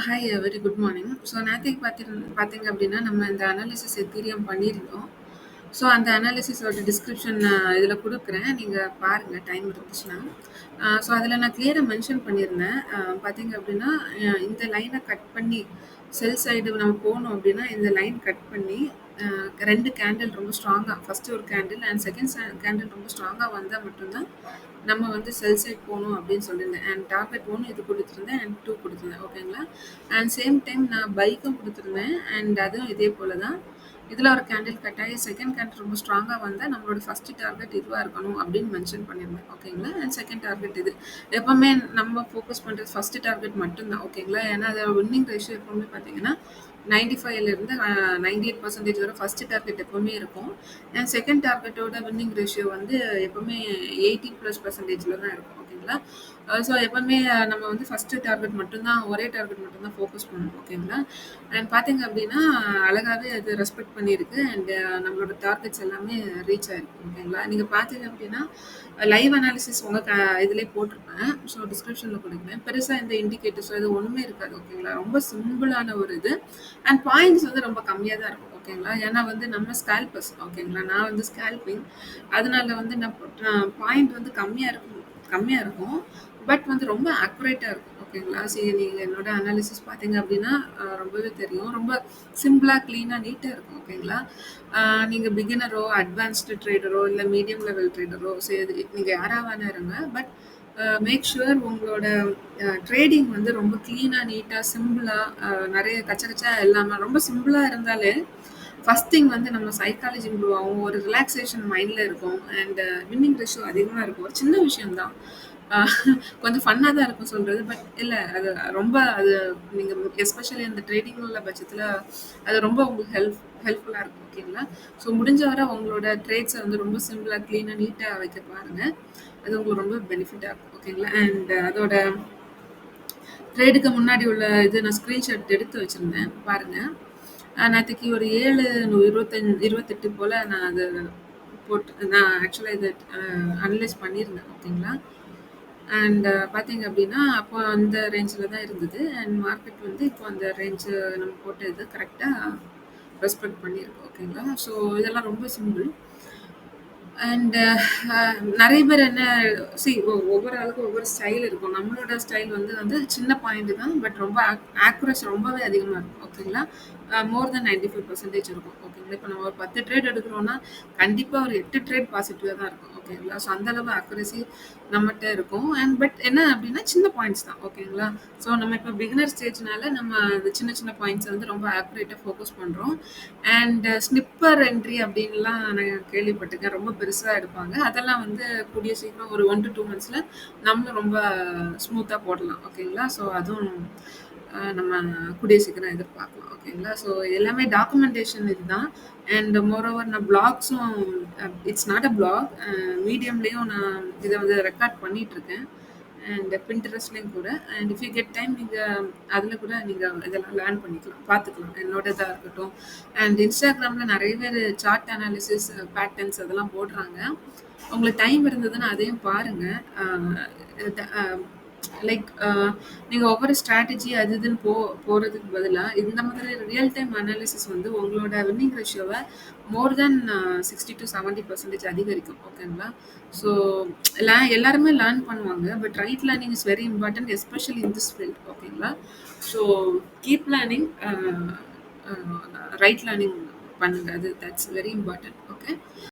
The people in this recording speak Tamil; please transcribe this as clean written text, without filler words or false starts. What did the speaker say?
Hi very good morning. So நேத்தைக்கு பார்த்தீங்க அப்படின்னா, நம்ம இந்த அனாலிசிஸ் எத்தீரியம் பண்ணியிருந்தோம். ஸோ அந்த அனாலிசிஸோட டிஸ்கிரிப்ஷன் நான் இதில குடுக்குறேன். நீங்க பாருங்க டைம் இருந்துச்சுன்னா. ஸோ அதில நான் கிளியரா மென்ஷன் பண்ணியிருந்தேன். பார்த்தீங்க அப்படின்னா, இந்த லைன கட் பண்ணி செல் சைடு நம்ம போனோம் அப்படின்னா, இந்த லைன் கட் பண்ணி 2 கேண்டில் ரொம்ப ஸ்ட்ராங்கா ஃபர்ஸ்ட்டு ஒரு கேண்டில் அண்ட் செகண்ட் கேண்டில் ரொம்ப ஸ்ட்ராங்கா வந்தா மட்டும் தான் நம்ம வந்து செல் சைட் போணும் அப்படின்னு சொல்லியிருந்தேன். அண்ட் டார்கெட் 1 இது குடுத்துருந்தேன் அண்ட் 2 குடுத்துருந்தேன். ஓகேங்களா? அண்ட் சேம் டைம் நான் பைக்கும் குடுத்துருந்தேன். அண்ட் அதுவும் இதே போல தான். இதுல ஒரு கேண்டில் கட் ஆகி செகண்ட் கேண்டில் ரொம்ப ஸ்ட்ராங்கா வந்தா நம்மளோட ஃபர்ஸ்ட் டார்கெட் இதுவா இருக்கணும் அப்படின்னு மென்ஷன் பண்ணியிருந்தேன். ஓகேங்களா? அண்ட் செகண்ட் டார்கெட் இது. எப்பவுமே நம்ம ஃபோக்கஸ் பண்றது ஃபர்ஸ்ட் டார்கெட் மட்டும் தான். ஓகேங்களா? ஏன்னா அது வின்னிங் ரேஷியோ எப்பவுமே பார்த்தீங்கன்னா 95ல இருந்து 98% வரை ஃபர்ஸ்ட் டார்கெட் எப்பவுமே இருக்கும். அண்ட் செகண்ட் டார்கெட்டோட வின்னிங் ரேஷியோ வந்து எப்பவுமே 80+% தான் இருக்கும். ஓகேங்களா? ஸோ எப்பவுமே நம்ம வந்து ஃபர்ஸ்ட் டார்கெட் மட்டும் தான் ஒரே டார்கெட் மட்டும் தான் ஃபோக்கஸ் பண்ணணும். ஓகேங்களா? அண்ட் பார்த்தீங்க அப்படின்னா, அழகாவே அது ரெஸ்பெக்ட் பண்ணியிருக்கு. அண்ட் நம்மளோட டார்கெட்ஸ் எல்லாமே ரீச் ஆயிருக்கு. ஓகேங்களா? நீங்க பார்த்தீங்க அப்படின்னா, லைவ் அனாலிசிஸ் உங்க இதிலயே போட்டிருப்பேன். ஸோ டிஸ்கிரிப்ஷன்ல குடுக்குறேன். பெருசா எந்த இண்டிகேட்டர்ஸோ இது ஒண்ணுமே இருக்காது. ஓகேங்களா? ரொம்ப சிம்பிளான ஒரு இது. அண்ட் பாயிண்ட்ஸ் வந்து ரொம்ப கம்மியா தான் இருக்கும். ஓகேங்களா? ஏன்னா வந்து நம்ம ஸ்கேல்பர்ஸ். ஓகேங்களா? நான் வந்து ஸ்கேல்பிங். அதனால வந்து நான் பாயிண்ட் வந்து கம்மியா இருக்கும். பட் வந்து ரொம்ப அக்குரேட்டா இருக்கும். ஓகேங்களா? சரி நீங்க என்னோட அனாலிசிஸ் பார்த்தீங்க அப்படின்னா, ரொம்பவே தெரியும். ரொம்ப சிம்பிளா, கிளீனா, நீட்டா இருக்கும். ஓகேங்களா? அ நீங்க பிகினரோ, அட்வான்ஸ்டு ட்ரேடரோ, இல்ல மீடியம் லெவல் ட்ரேடரோ சரி நீங்க யாரா வேணா இருங்க. பட் மேக் ஷூர் உங்களோட ட்ரேடிங் வந்து ரொம்ப கிளீனா, நீட்டா, சிம்பிளா நெறைய கச்ச கச்சா இல்லாம ரொம்ப சிம்பிளா இருந்தாலே, ஃபர்ஸ்ட் திங் வந்து நம்ம சைக்காலஜி இம்ப்ரூவ் ஆகும். ஒரு ரிலாக்சேஷன் மைண்ட்ல இருக்கும். அண்ட் வின்னிங் ரேஷியோ அதிகமா இருக்கும். ஒரு சின்ன விஷயம் தான். அ கொஞ்சம் ஃபன்னா தான் இருக்கும் சொல்றது. பட் இல்ல அது ரொம்ப அது நீங்க எஸ்பெஷலி அந்த ட்ரேடிங் உள்ள பட்சத்தில அது ரொம்ப உங்களுக்கு ஹெல்ப்ஃபுல்லா இருக்கும். ஓகேங்களா? ஸோ முடிஞ்ச வரை உங்களோட ட்ரேட்ஸ வந்து ரொம்ப சிம்பிளா, கிளீனா, நீட்டா வைக்க பாருங்க. அது உங்களுக்கு ரொம்ப பெனிஃபிட்டா இருக்கும். ஓகேங்களா? அண்ட் அதோட ட்ரேடுக்கு முன்னாடி உள்ள இது நான் ஸ்க்ரீன்ஷாட் எடுத்து வச்சிருந்தேன். பாருங்க. நேத்தைக்கு ஒரு 7 28 போல நான் அத நான் ஆக்சுவலா இத அனலைஸ் பண்ணியிருந்தேன். ஓகேங்களா? அண்ட் பார்த்தீங்க அப்படின்னா, அப்போ அந்த ரேஞ்சில தான் இருந்தது. அண்ட் மார்க்கெட் வந்து இப்போ அந்த ரேஞ்சு நம்ம போட்ட இது கரெக்ட்டா ரெஸ்பெக்ட் பண்ணியிருக்கு. ஓகேங்களா? ஸோ இதெல்லாம் ரொம்ப சிம்பிள். அண்ட் நெறைய பேர் என்ன ஒவ்வொரு ஆளுக்கும் ஒவ்வொரு ஸ்டைல் இருக்கும். நம்மளோட ஸ்டைல் வந்து வந்து சின்ன பாயிண்ட் தான். பட் ரொம்ப ஆக்குரசி ரொம்பவே அதிகமா இருக்கும். ஓகேங்களா? மோர் தென் 95% இருக்கும். ஓகேங்களா? இப்ப நம்ம ஒரு 10 ட்ரேட் எடுக்கிறோம்னா, கண்டிப்பா ஒரு 8 ட்ரேட் பாசிட்டிவா தான் இருக்கும். ஓகேங்களா? ஸோ அந்த அளவு அக்குரசி நம்மட்ட இருக்கும். அண்ட் பட் என்ன அப்டின்னா சின்ன பாயிண்ட்ஸ் தான். ஓகேங்களா? ஸோ நம்ம இப்ப பிகினர் ஸ்டேஜ்னால நம்ம அந்த சின்ன சின்ன பாயிண்ட்ஸ வந்து ரொம்ப ஆக்குரேட்டா ஃபோக்கஸ் பண்றோம். அண்ட் ஸ்னிப்பர் என்ட்ரி அப்டின்லாம் நான் கேள்விப்பட்டுருக்கேன். ரொம்ப பெருசா எடுப்பாங்க. அதெல்லாம் வந்து கூடிய சீக்கிரம் ஒரு 1 to 2 மந்த்ஸ்ல நம்மளும் ரொம்ப ஸ்மூத்தா போடலாம். ஓகேங்களா? ஸோ அதுவும் நம்ம கூடிய சீக்கிரம் எதிர்பார்க்கலாம். ஓகேங்களா? ஸோ எல்லாமே டாக்குமெண்டேஷன் இதுதான். அண்ட் மோரோவர் நான் வ்ளாக்ஸும் இட்ஸ் நாட் அ வ்ளாக். மீடியம்லயும் நான் இத வந்து ரெக்கார்ட் பண்ணிட்டுருக்கேன். அண்ட் Pinterestலயும் கூட. And if you get time நீங்க அதில கூட நீங்க இதெல்லாம் லேர்ன் பண்ணிக்கலாம். பார்த்துக்கலாம். என்னோட இதா இருக்கட்டும். அண்ட் Instagramல நெறைய பேரு சார்ட் அனாலிசிஸ், பேட்டர்ன்ஸ் அதெல்லாம் போடுறாங்க. உங்களுக்கு டைம் இருந்ததுன்னா அதையும் பாருங்க. அ த அ லைக் நீங்க ஒவ்வொரு ஸ்ட்ராட்டஜி அது இதுன்னு போறதுக்கு பதிலா, இந்த மாதிரி ரியல் டைம் அனாலிசிஸ் வந்து உங்களோட வின்னிங் ரேஷியோவ மோர் தென் 60-70% அதிகரிக்கும். ஓகேங்களா? ஸோ எல்லாருமே லேர்ன் பண்ணுவாங்க. But right learning is very important especially in this field. ஓகேங்களா? So keep learning right learning பண்ணுங்க. அது தட்ஸ் வெரி இம்பார்ட்டன்ட். ஓகே.